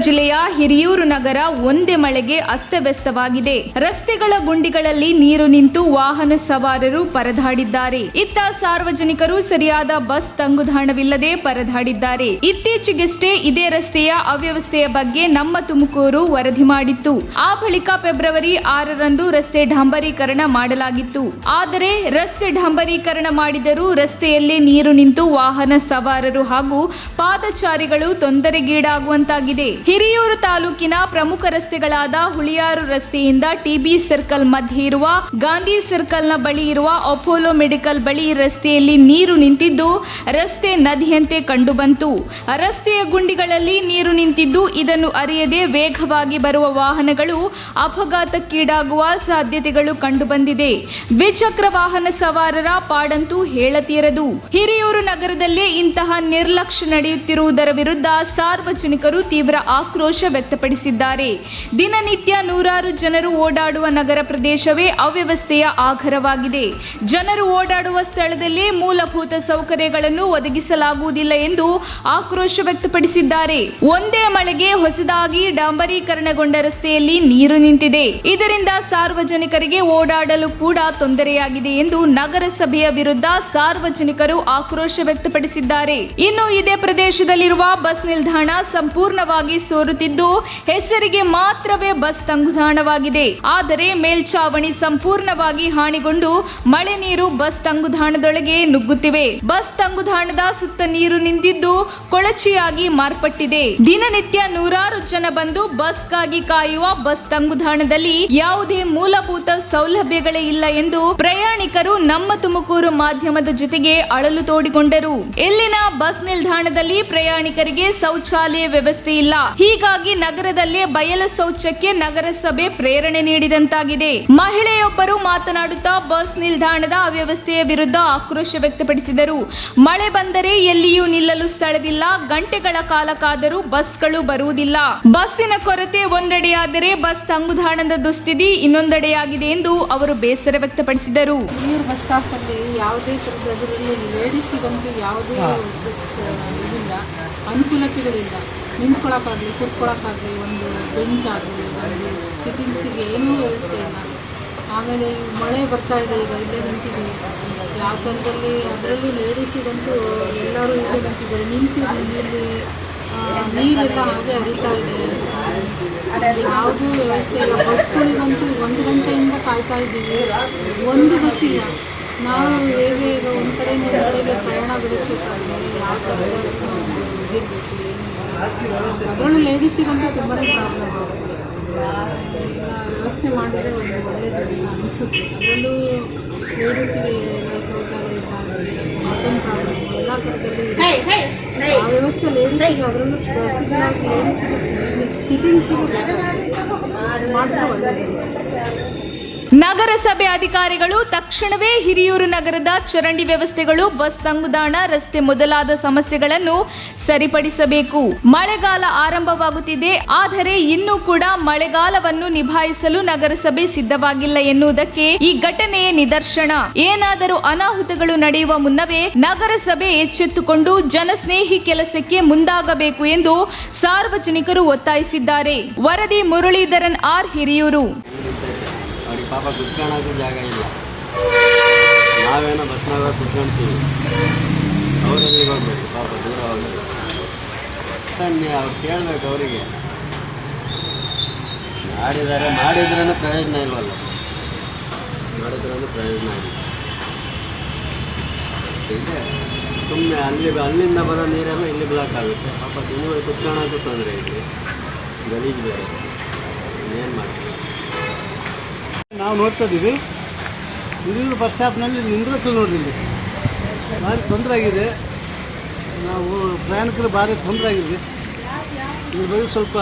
ಜಿಲ್ಲೆಯ ಹಿರಿಯೂರು ನಗರ ಒಂದೇ ಮಳೆಗೆ ಅಸ್ತವ್ಯಸ್ತವಾಗಿದೆ. ರಸ್ತೆಗಳ ಗುಂಡಿಗಳಲ್ಲಿ ನೀರು ನಿಂತು ವಾಹನ ಸವಾರರು ಪರದಾಡಿದ್ದಾರೆ. ಇತ್ತ ಸಾರ್ವಜನಿಕರು ಸರಿಯಾದ ಬಸ್ ತಂಗುದಾಣವಿಲ್ಲದೆ ಪರದಾಡಿದ್ದಾರೆ. ಇತ್ತೀಚೆಗಷ್ಟೇ ಇದೇ ರಸ್ತೆಯ ಅವ್ಯವಸ್ಥೆಯ ಬಗ್ಗೆ ನಮ್ಮ ತುಮಕೂರು ವರದಿ ಮಾಡಿತ್ತು. ಆ ಬಳಿಕ ಫೆಬ್ರವರಿ 6ರಂದು ರಸ್ತೆ ಡಾಂಬರೀಕರಣ ಮಾಡಲಾಗಿತ್ತು. ಆದರೆ ರಸ್ತೆ ಡಾಂಬರೀಕರಣ ಮಾಡಿದರೂ ರಸ್ತೆಯಲ್ಲಿ ನೀರು ನಿಂತು ವಾಹನ ಸವಾರರು ಹಾಗೂ ಪಾದಚಾರಿಗಳು ತೊಂದರೆಗೀಡಾಗುವಂತಾಗಿದೆ. ಹಿರಿಯೂರು ತಾಲೂಕಿನ ಪ್ರಮುಖ ರಸ್ತೆಗಳಾದ ಹುಳಿಯಾರು ರಸ್ತೆಯಿಂದ ಟಿಬಿ ಸರ್ಕಲ್ ಮಧ್ಯೆ ಇರುವ ಗಾಂಧಿ ಸರ್ಕಲ್ನ ಬಳಿ ಇರುವ ಅಪೋಲೋ ಮೆಡಿಕಲ್ ಬಳಿ ರಸ್ತೆಯಲ್ಲಿ ನೀರು ನಿಂತಿದ್ದು ರಸ್ತೆ ನದಿಯಂತೆ ಕಂಡುಬಂತು. ರಸ್ತೆಯ ಗುಂಡಿಗಳಲ್ಲಿ ನೀರು ನಿಂತಿದ್ದು ಇದನ್ನು ಅರಿಯದೆ ವೇಗವಾಗಿ ಬರುವ ವಾಹನಗಳು ಅಪಘಾತಕ್ಕೀಡಾಗುವ ಸಾಧ್ಯತೆಗಳು ಕಂಡುಬಂದಿದೆ. ದ್ವಿಚಕ್ರ ವಾಹನ ಸವಾರರ ಪಾಡಂತೂ ಹೇಳತೀರದು. ಹಿರಿಯೂರು ನಗರದಲ್ಲಿ ಇಂತಹ ನಿರ್ಲಕ್ಷ್ಯ ನಡೆಯುತ್ತಿರುವುದರ ವಿರುದ್ಧ ಸಾರ್ವಜನಿಕರು ತೀವ್ರ ಆಕ್ರೋಶ ವ್ಯಕ್ತಪಡಿಸಿದ್ದಾರೆ. ದಿನನಿತ್ಯ ನೂರಾರು ಜನರು ಓಡಾಡುವ ನಗರ ಪ್ರದೇಶವೇ ಅವ್ಯವಸ್ಥೆಯ ಆಗರವಾಗಿದೆ. ಜನರು ಓಡಾಡುವ ಸ್ಥಳದಲ್ಲಿ ಮೂಲಭೂತ ಸೌಕರ್ಯಗಳನ್ನು ಒದಗಿಸಲಾಗುವುದಿಲ್ಲ ಎಂದು ಆಕ್ರೋಶ ವ್ಯಕ್ತಪಡಿಸಿದ್ದಾರೆ. ಒಂದೇ ಮಳೆಗೆ ಹೊಸದಾಗಿ ಡಾಂಬರೀಕರಣಗೊಂಡ ರಸ್ತೆಯಲ್ಲಿ ನೀರು ನಿಂತಿದೆ. ಇದರಿಂದ ಸಾರ್ವಜನಿಕರಿಗೆ ಓಡಾಡಲು ಕೂಡ ತೊಂದರೆಯಾಗಿದೆ ಎಂದು ನಗರಸಭೆಯ ವಿರುದ್ಧ ಸಾರ್ವಜನಿಕರು ಆಕ್ರೋಶ ವ್ಯಕ್ತಪಡಿಸಿದ್ದಾರೆ. ಇನ್ನು ಇದೇ ಪ್ರದೇಶದಲ್ಲಿರುವ ಬಸ್ ನಿಲ್ದಾಣ ಸಂಪೂರ್ಣವಾಗಿ ಸೋರುತ್ತಿದ್ದು ಹೆಸರಿಗೆ ಮಾತ್ರವೇ ಬಸ್ ತಂಗುದಾಣವಾಗಿದೆ. ಆದರೆ ಮೇಲ್ಚಾವಣಿ ಸಂಪೂರ್ಣವಾಗಿ ಹಾನಿಗೊಂಡು ಮಳೆ ನೀರು ಬಸ್ ತಂಗುದಾಣದೊಳಗೆ ನುಗ್ಗುತ್ತಿವೆ. ಬಸ್ ತಂಗುದಾಣದ ಸುತ್ತ ನೀರು ನಿಂತಿದ್ದು ಕೊಳಚೆಯಾಗಿ ಮಾರ್ಪಟ್ಟಿದೆ. ದಿನನಿತ್ಯ ನೂರಾರು ಜನ ಬಂದು ಬಸ್ಗಾಗಿ ಕಾಯುವ ಬಸ್ ತಂಗುದಾಣದಲ್ಲಿ ಯಾವುದೇ ಮೂಲಭೂತ ಸೌಲಭ್ಯಗಳೇ ಇಲ್ಲ ಎಂದು ಪ್ರಯಾಣಿಕರು ನಮ್ಮ ತುಮಕೂರು ಮಾಧ್ಯಮದ ಜೊತೆಗೆ ಅಳಲು ತೋಡಿಕೊಂಡರು. ಇಲ್ಲಿನ ಬಸ್ ನಿಲ್ದಾಣದಲ್ಲಿ ಪ್ರಯಾಣಿಕರಿಗೆ ಶೌಚಾಲಯ ವ್ಯವಸ್ಥೆ ಇಲ್ಲ. ಹೀಗಾಗಿ ನಗರದಲ್ಲೇ ಬಯಲು ಶೌಚಕ್ಕೆ ನಗರಸಭೆ ಪ್ರೇರಣೆ ನೀಡಿದಂತಾಗಿದೆ. ಮಹಿಳೆಯೊಬ್ಬರು ಮಾತನಾಡುತ್ತಾ ಬಸ್ ನಿಲ್ದಾಣದ ಅವ್ಯವಸ್ಥೆಯ ವಿರುದ್ಧ ಆಕ್ರೋಶ ವ್ಯಕ್ತಪಡಿಸಿದರು. ಮಳೆ ಬಂದರೆ ಎಲ್ಲಿಯೂ ನಿಲ್ಲಲು ಸ್ಥಳವಿಲ್ಲ. ಗಂಟೆಗಳ ಕಾಲ ಕಾದರೂ ಬಸ್ಗಳು ಬರುವುದಿಲ್ಲ. ಬಸ್ಸಿನ ಕೊರತೆ ಒಂದೆಡೆಯಾದರೆ ಬಸ್ ತಂಗುದಾಣದ ದುಸ್ಥಿತಿ ಇನ್ನೊಂದೆಡೆಯಾಗಿದೆ ಎಂದು ಅವರು ಬೇಸರ ವ್ಯಕ್ತಪಡಿಸಿದರು. ಬಸ್ ಸ್ಟಾಪ್ ಅಲ್ಲಿ ಯಾವುದೇ ತರಹದಲ್ಲಿ ಲೇಡೀಸಿಗಂತೂ ಯಾವುದೇ ಇದರಿಂದ ಅನುಕೂಲತೆಗಳಿಲ್ಲ. ನಿಂತ್ಕೊಳ್ಳೋಕ್ಕಾಗಲಿ ಕೂತ್ಕೊಳ್ಳೋಕ್ಕಾಗಲಿ ಒಂದು ಬೆಂಚ್ ಆಗಲಿ ಒಂದು ಸಿಟ್ಟಿಂಗ್ಸಿಗೆ ಏನೂ ವ್ಯವಸ್ಥೆ ಇಲ್ಲ. ಆಮೇಲೆ ಮಳೆ ಬರ್ತಾ ಇದೆ, ಈಗ ಇಲ್ಲೇ ನಿಂತಿದ್ದೀವಿ. ಯಾವ ಥರದಲ್ಲಿ ಅದರಲ್ಲಿ ಲೇಡೀಸಿಗಂತೂ ಎಲ್ಲರೂ ಇಲ್ಲೇ ನಿಂತಿದ್ದಾರೆ. ನಿಂತಿಲ್ಲಿ ನೀರೆಲ್ಲ ಹಾಗೆ ಹರಿತಾ ಇದೆ. ಯಾವುದೂ ವ್ಯವಸ್ಥೆ ಇಲ್ಲ. ಬಸ್ಗಳಿಗಂತೂ 1 ಗಂಟೆಯಿಂದ ಕಾಯ್ತಾ ಇದ್ದೀವಿ, ಒಂದು ಬಸ್ ಇಲ್ಲ. ನಾವು ಹೇಗೆ ಈಗ ಒಂದು ಕಡೆಯಿಂದ ಒಂದು ಕಡೆಗೆ ಪ್ರಯಾಣ ಬೆಳೆಸಬೇಕಾದ್ರೆ ಯಾವ ಥರದ ಇದಿರಬೇಕು ಅದರಲ್ಲೂ ಲೇಡೀಸಿಗಂತೂ ತುಂಬಾ ಪ್ರಾಬ್ಲಮ್ ಆಗುತ್ತೆ. ವ್ಯವಸ್ಥೆ ಮಾಡಿದರೆ ಒಂದು ಒಳ್ಳೆಯದು ಅನಿಸುತ್ತೆ. ಅದರಲ್ಲೂ ಲೇಡೀಸಿಗೆ ಶೌಚಾಲಯ ಇದ್ದಾಗಲಿ ಮತ್ತೊಂದು ಪ್ರಾಬ್ಲಮ್ ಎಲ್ಲ ಥರದಲ್ಲಿ ಆ ವ್ಯವಸ್ಥೆ ಲೇಡೀಸಿಗೆ ಅದರಲ್ಲೂ ಲೇಡೀಸಿಗೆ ಸಿಟ್ಟಿಂಗ್ಸಿಗೆ ಮಾಡಿದ್ರೆ ಒಳ್ಳೆಯದು. ನಗರಸಭೆ ಅಧಿಕಾರಿಗಳು ತಕ್ಷಣವೇ ಹಿರಿಯೂರು ನಗರದ ಚರಂಡಿ ವ್ಯವಸ್ಥೆಗಳು, ಬಸ್ ತಂಗುದಾಣ, ರಸ್ತೆ ಮೊದಲಾದ ಸಮಸ್ಯೆಗಳನ್ನು ಸರಿಪಡಿಸಬೇಕು. ಮಳೆಗಾಲ ಆರಂಭವಾಗುತ್ತಿದೆ. ಆದರೆ ಇನ್ನೂ ಕೂಡ ಮಳೆಗಾಲವನ್ನು ನಿಭಾಯಿಸಲು ನಗರಸಭೆ ಸಿದ್ಧವಾಗಿಲ್ಲ ಎನ್ನುವುದಕ್ಕೆ ಈ ಘಟನೆಯೇ ನಿದರ್ಶನ. ಏನಾದರೂ ಅನಾಹುತಗಳು ನಡೆಯುವ ಮುನ್ನವೇ ನಗರಸಭೆ ಎಚ್ಚೆತ್ತುಕೊಂಡು ಜನಸ್ನೇಹಿ ಕೆಲಸಕ್ಕೆ ಮುಂದಾಗಬೇಕು ಎಂದು ಸಾರ್ವಜನಿಕರು ಒತ್ತಾಯಿಸಿದ್ದಾರೆ. ವರದಿ ಮುರಳೀಧರನ್ ಆರ್, ಹಿರಿಯೂರು. ಪಾಪ ಕುತ್ಕೊಳ್ಳೋಕ್ಕೂ ಜಾಗ ಇಲ್ಲ. ನಾವೇನೋ ಬಸ್ನಾಗ ಕುತ್ಕೊಳ್ತೀವಿ, ಅವರಲ್ಲಿ ಹೋಗ್ಬೇಕು. ಪಾಪ ದೂರ ಹೋಗ್ಬೇಕು. ಅವ್ರು ಕೇಳಬೇಕು. ಅವರಿಗೆ ಮಾಡಿದ್ರೂ ಪ್ರಯೋಜನ ಇಲ್ವಲ್ಲ. ಮಾಡಿದ್ರೂ ಪ್ರಯೋಜನ ಇಲ್ಲ. ಇದೆ ಸುಮ್ಮನೆ ಅಲ್ಲಿಂದ ಬರೋ ನೀರೆಲ್ಲ ಇಲ್ಲಿ ಬ್ಲಾಕ್ ಆಗುತ್ತೆ. ಪಾಪ ತಿಂಗಳು ಕುತ್ಕೊಳ್ಳೋಕ್ಕೂ ತೊಂದರೆ ಇದೆ. ಗಲೀಜು ಬೇರೆ. ಇನ್ನೇನು ಮಾಡ್ತೀವಿ. ನಾವು ನೋಡ್ತಾ ಇದ್ದೀವಿ. ಹಿರಿಯೂರು ಬಸ್ ಸ್ಟಾಪ್ನಲ್ಲಿ ನಿಂದ್ರಕ್ಕೂ ನೋಡಿಲ್ಲಿ ಭಾರಿ ತೊಂದರೆ ಆಗಿದೆ. ನಾವು ಪ್ರಯಾಣಿಕರು ಭಾರಿ ತೊಂದರೆ ಆಗಿದೆ. ಇದ್ರ ಬಗ್ಗೆ ಸ್ವಲ್ಪ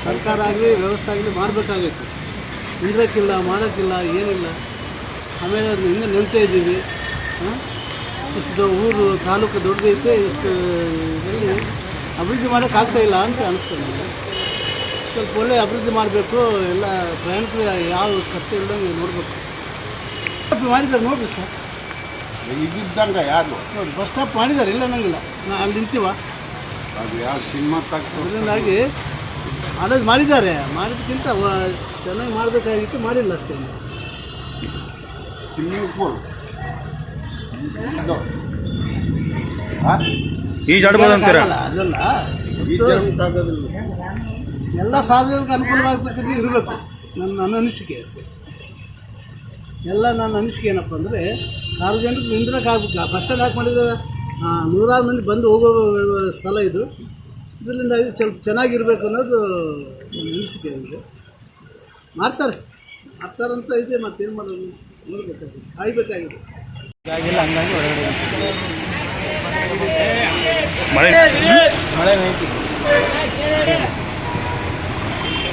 ಸರ್ಕಾರ ಆಗಲಿ ವ್ಯವಸ್ಥೆ ಆಗಲಿ ಮಾಡಬೇಕಾಗೈತೆ. ನಿಂದ್ರಕ್ಕಿಲ್ಲ, ಮಾಡೋಕ್ಕಿಲ್ಲ, ಏನಿಲ್ಲ. ಆಮೇಲೆ ಅದು ಹಿಂಗೆ ನಿಲ್ತಾ ಇದ್ದೀವಿ. ಇಷ್ಟು ಊರು ತಾಲೂಕು ದೊಡ್ಡದೈತೆ. ಇಷ್ಟು ಇದರಲ್ಲಿ ಅಭಿವೃದ್ಧಿ ಮಾಡೋಕ್ಕಾಗ್ತಾಯಿಲ್ಲ ಅಂತ ಅನಿಸ್ತದೆ. ಸ್ವಲ್ಪ ಒಳ್ಳೆ ಅಭಿವೃದ್ಧಿ ಮಾಡಬೇಕು. ಎಲ್ಲ ಪ್ರಯಾಣಿಕರು ಯಾವ ಕಷ್ಟ ಇಲ್ಲದಂಗೆ ನೋಡಬೇಕು. ಮಾಡಿದ್ದಾರೆ ನೋಡಿರಿ ಸರ್. ಇದ್ದಂಗೆ ಯಾರು ನೋಡಿ ಬಸ್ ಸ್ಟಾಪ್ ಮಾಡಿದ್ದಾರೆ, ಇಲ್ಲ ಅನ್ನಂಗಿಲ್ಲ. ಅಲ್ಲಿ ನಿಂತೀವ. ಅದು ಯಾವ ಸಿನಿಮಾ ಅದರಿಂದಾಗಿ ಮಾಡಿದ್ದಾರೆ, ಮಾಡಿದ್ದಕ್ಕಿಂತ ಚೆನ್ನಾಗಿ ಮಾಡಬೇಕಾಗಿತ್ತು, ಮಾಡಿಲ್ಲ ಅಷ್ಟೇ. ಸ್ವಿಮ್ಮಿಂಗ್ ಪೂಲ್ ಈಜಾಡ್ಬೋದು ಅಂತೀರಾ? ಅದಲ್ಲ, ಈಜಾಡಕ್ಕಾಗೋದಿಲ್ಲ. ಎಲ್ಲ ಸಾರ್ವಜನಿಕ ಅನುಕೂಲವಾಗತಕ್ಕಂತೆ ಇರಬೇಕು. ನನ್ನ ಅನಿಸಿಕೆ ಅಷ್ಟೇ. ನನ್ನ ಅನಿಸಿಕೆ ಏನಪ್ಪ ಅಂದರೆ, ಸಾರ್ವಜನಿಕ ನಿಂದ್ರಕ್ಕಾಗಬೇಕು. ಬಸ್ ಸ್ಟ್ಯಾಂಡ್ ಹಾಕಿ ಮಾಡಿದರೆ ನೂರಾರು ಮಂದಿ ಬಂದು ಹೋಗೋ ಸ್ಥಳ ಇದು. ಇದರಿಂದಾಗಿ ಸ್ವಲ್ಪ ಚೆನ್ನಾಗಿರ್ಬೇಕು ಅನ್ನೋದು ನನ್ನ ಅನಿಸಿಕೆ ಇದೆ. ಮಾಡ್ತಾರಂತ ಇದೆ, ಮತ್ತೇನು ಮಾಡೋದು ನೋಡಬೇಕಾಗಿದೆ, ಕಾಯಬೇಕಾಗಿದೆ. ಹಂಗಾಗಿ ಮಳೆ ನೈತಿ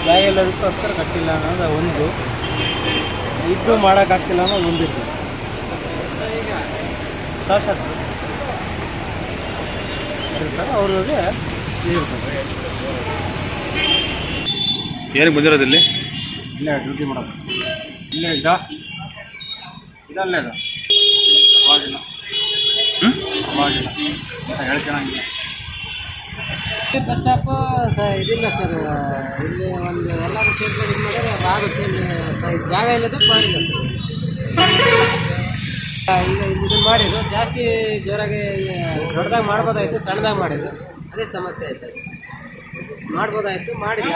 ಜಾಗ ಎಲ್ಲದಕ್ಕೋಸ್ಕರ ಕಟ್ಟಿಲ್ಲ ಅನ್ನೋದು ಒಂದು, ಇದ್ದು ಮಾಡೋಕ್ಕಾಗ್ತಿಲ್ಲ ಅನ್ನೋದು ಒಂದಿತ್ತು. ಶಾಸಕರು ಇರ್ತಾರೆ, ಅವ್ರಿಗೆ ಇರ್ತದೆ. ಏನಕ್ಕೆ ಬಂದಿರೋದಿಲ್ಲಿ? ಇಲ್ಲೇ ಡ್ಯೂಟಿ ಮಾಡೋದು. ಇಲ್ಲೇ ಇದಲ್ಲೇ ಅವಾಗಿಲ್ಲ ಹೇಳ್ಕೊಳಂಗಿಲ್ಲ. ಬಸ್ ಸ್ಟಾಪು ಇದಿಲ್ಲ ಸರ್, ಇಲ್ಲಿ ಒಂದು ಎಲ್ಲರೂ ಸೇರ್ಕೊಂಡು ಇದು ಮಾಡಿದ್ರೆ ಆಗುತ್ತೆ. ಜಾಗ ಇಲ್ಲದಕ್ಕೆ ಮಾಡಿಲ್ಲ ಸರ್. ಈಗ ಇದನ್ನು ಮಾಡಿದ್ರು ಜಾಸ್ತಿ ಜೋರಾಗಿ ದೊಡ್ಡದಾಗಿ ಮಾಡ್ಬೋದಾಯಿತು, ಸಣ್ಣದಾಗಿ ಮಾಡಿದ್ರು ಅದೇ ಸಮಸ್ಯೆ ಆಯ್ತು. ಮಾಡ್ಬೋದಾಯಿತು, ಮಾಡಿಲ್ಲ.